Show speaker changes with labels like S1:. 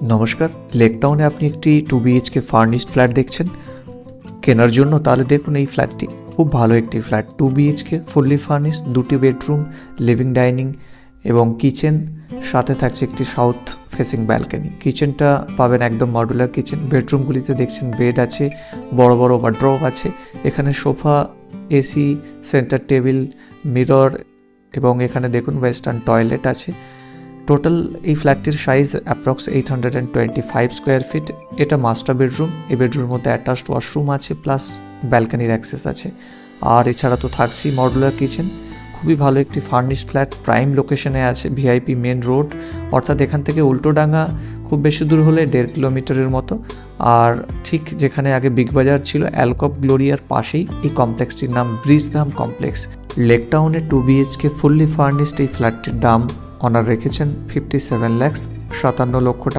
S1: নমস্কার, লেক টাউনে আপনি একটি 2 BHK ফার্নিশড ফ্ল্যাট দেখছেন কেনার জন্য। তাহলে দেখুন এই ফ্ল্যাটটি খুব ভালো একটি ফ্ল্যাট। 2 BHK ফুললি ফার্নিশড, 2টি বেডরুম, লিভিং ডাইনিং এবং কিচেন, সাথে থাকছে একটি সাউথ ফেসিং ব্যালকনি। কিচেনটা পাবেন একদম মডুলার কিচেন। বেডরুমগুলিতে দেখছেন বেড আছে, বড় বড় ওয়ার্ড্রোব আছে, এখানে sofa, AC, centre table, mirror এবং এখানে দেখুন ওয়েস্টার্ন টয়লেট আছে। টোটাল এই ফ্ল্যাটটির সাইজ অ্যাপ্রক্স 825 স্কোয়ার ফিট। এটা মাস্টার বেডরুম। এই বেডরুমের মধ্যে অ্যাটাচড ওয়াশরুম আছে, প্লাস ব্যালকনির অ্যাক্সেস আছে। আর এছাড়া তো থাকছেই মডুলার কিচেন। খুবই ভালো একটি ফার্নিশড ফ্ল্যাট, প্রাইম লোকেশনে আছে, ভিআইপি মেন রোড, অর্থাৎ এখান থেকে উল্টোডাঙ্গা খুব বেশি দূর হলে 1.5 কিলোমিটারের মতো। আর ঠিক যেখানে আগে বিগ বাজার ছিল, অ্যালকপ গ্লোরিয়ার পাশেই এই কমপ্লেক্সটির নাম ব্রিজধাম কমপ্লেক্স। লেক টাউনে 2 BHK ফুললি ফার্নিশড এই ফ্ল্যাটটির দাম অনার রেখেছেন 57 লাখ, 57 লক্ষ টাকা।